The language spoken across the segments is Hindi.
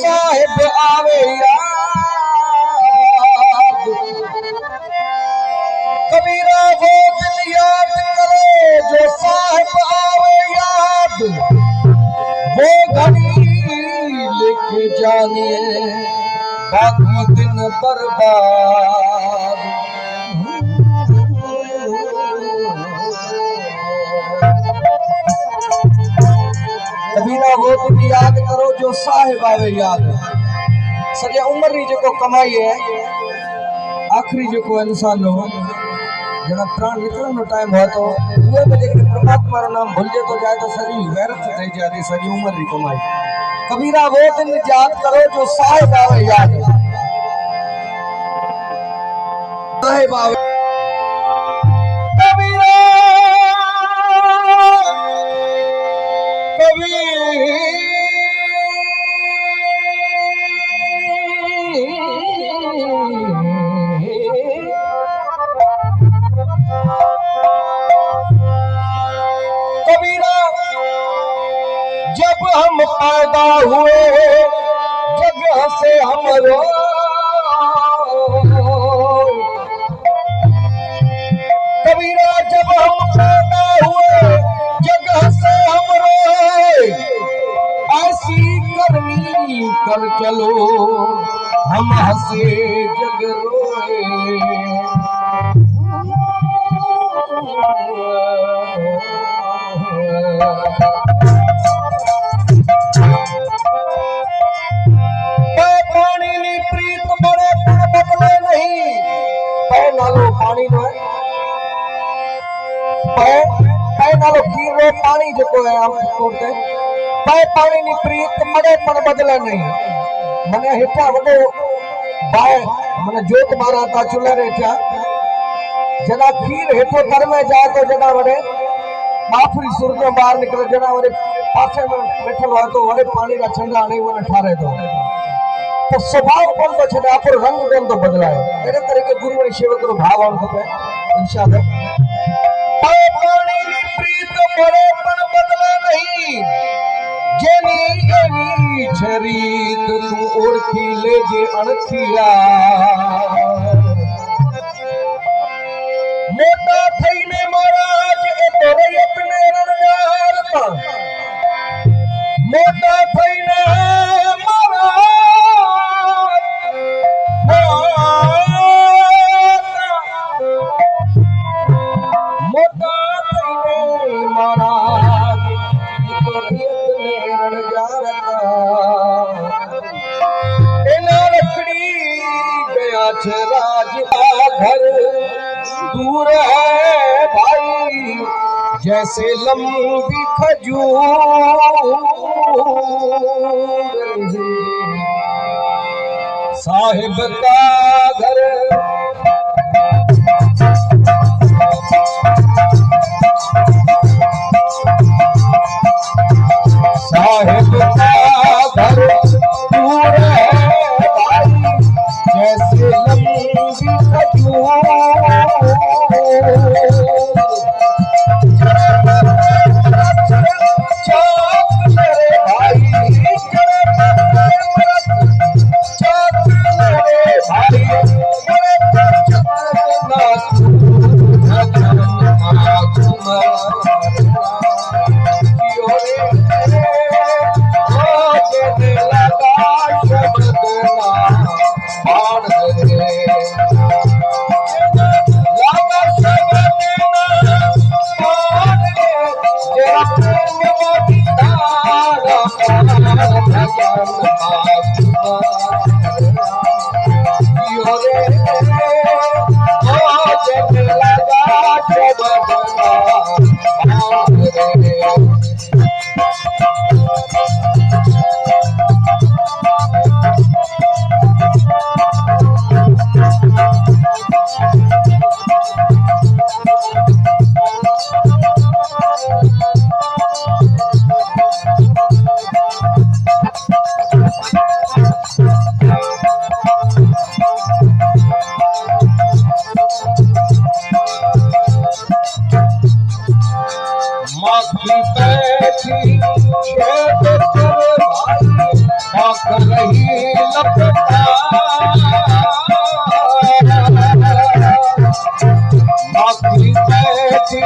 साहिब आवे याद, कबीरा वो दिन याद करो जो साहिब आवे याद, वो घड़ी लेके जानिए बाकी दिन बर्बाद। कबीरा वो दिन याद करो जो साहिब आवे याद। सॼे उम्र जी जेको कमाई है, आखिरी जेको इंसान हो जना प्राण निकलण जो टाइम हो तो उहे में जेकॾहिं परमात्मा जो नाम भुलिजे तो जाए तो सॼी व्यर्थ थी जाए सॼी उम्र जी कमाई। कबीरा वो दिन याद करो जो साहिब आवे याद, साहिब आवे कबीरा कबीरा जब हम पैदा हुए जगह से हम रो, कबीरा जब हम पैदा हुए जगह से हम रोए, ऐसी करनी कर चलो हम हंसे जग रोए। पानी नी प्रीत बड़े पण बदले नहीं, पै नालो पानी नो है, पै नालो खीर नो पानी जेको है हम कोटे पै पानी नी प्रीत मड़े पण बदले नहीं। मने हेठा वडो बाय मने जोत मारा था चुल्हे रेठा जना खीर हेठो घर में जाए तो जना वडे बाफरी सुरजो बाहर निकले, जना वडे पासे में बैठल हो तो वडे पानी का छंडा आने वो ठारे तो स्वभाव कौन तो छे आपरो रंग कौन तो बदलाए। मेरे तरीके गुरु और सेवक रो भाव आन खपे इंशाअल्लाह। पानी नी प्रीत मरे पण बदले नहीं, जेनी एनी छरीत तू ओळखी लेजे अणखिया। मोटा थईने महाराज ए तोरे अपने रणगार ता, मोटा थईने राज का घर दूर है भाई जैसे लंबी खजूर, साहिब का घर साहिब का घर दूर है भाई जैसे लंबी खजूर।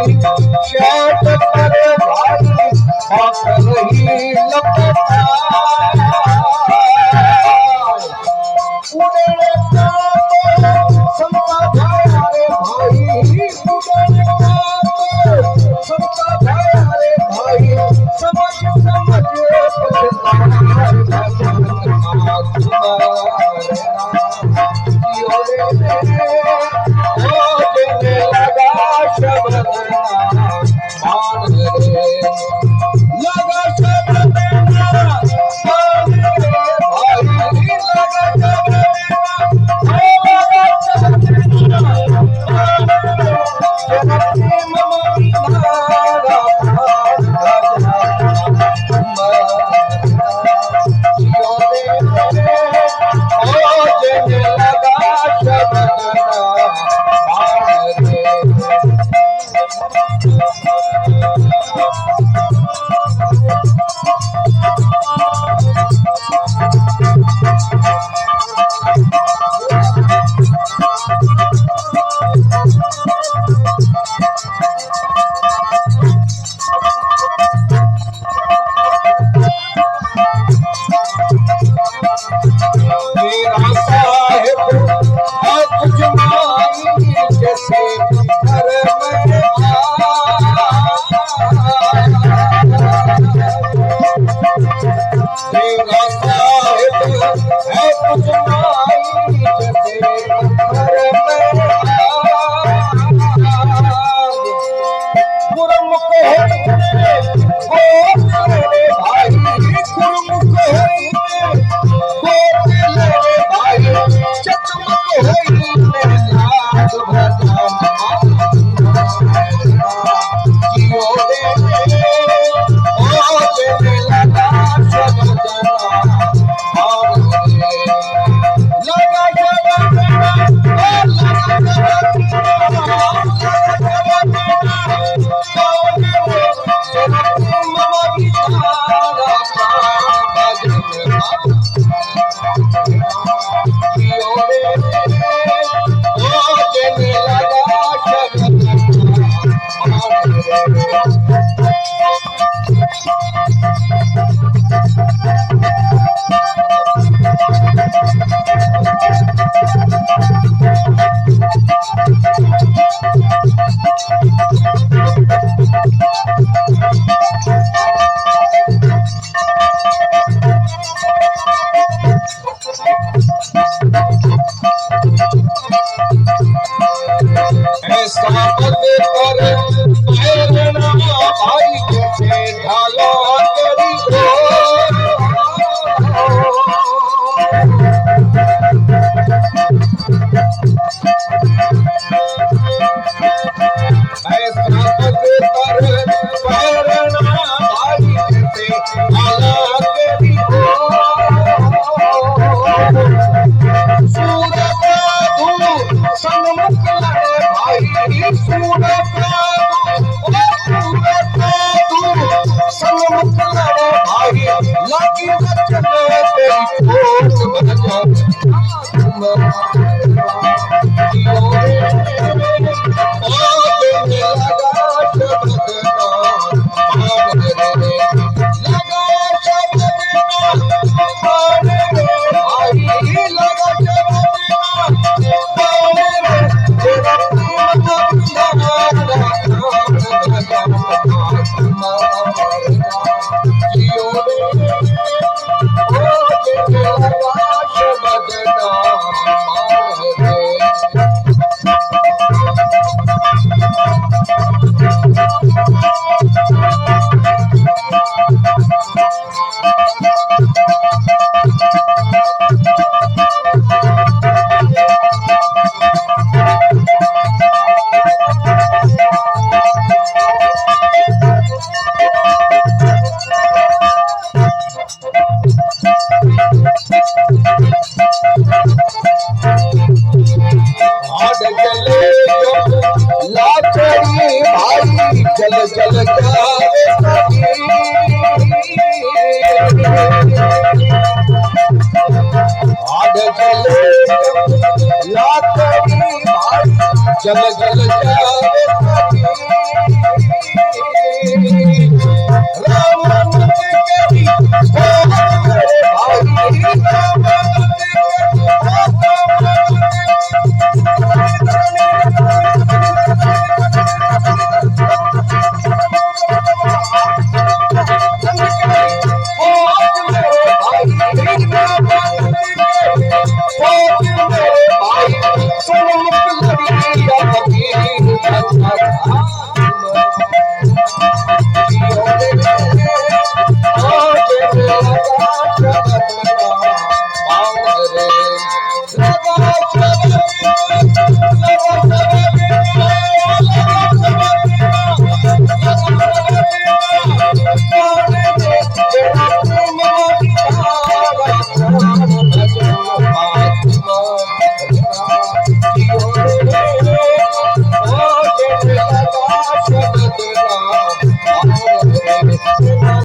शर्ट पर भाई बात रही लपटा उड़े संता भाई संता भाई समझ जल जल जावे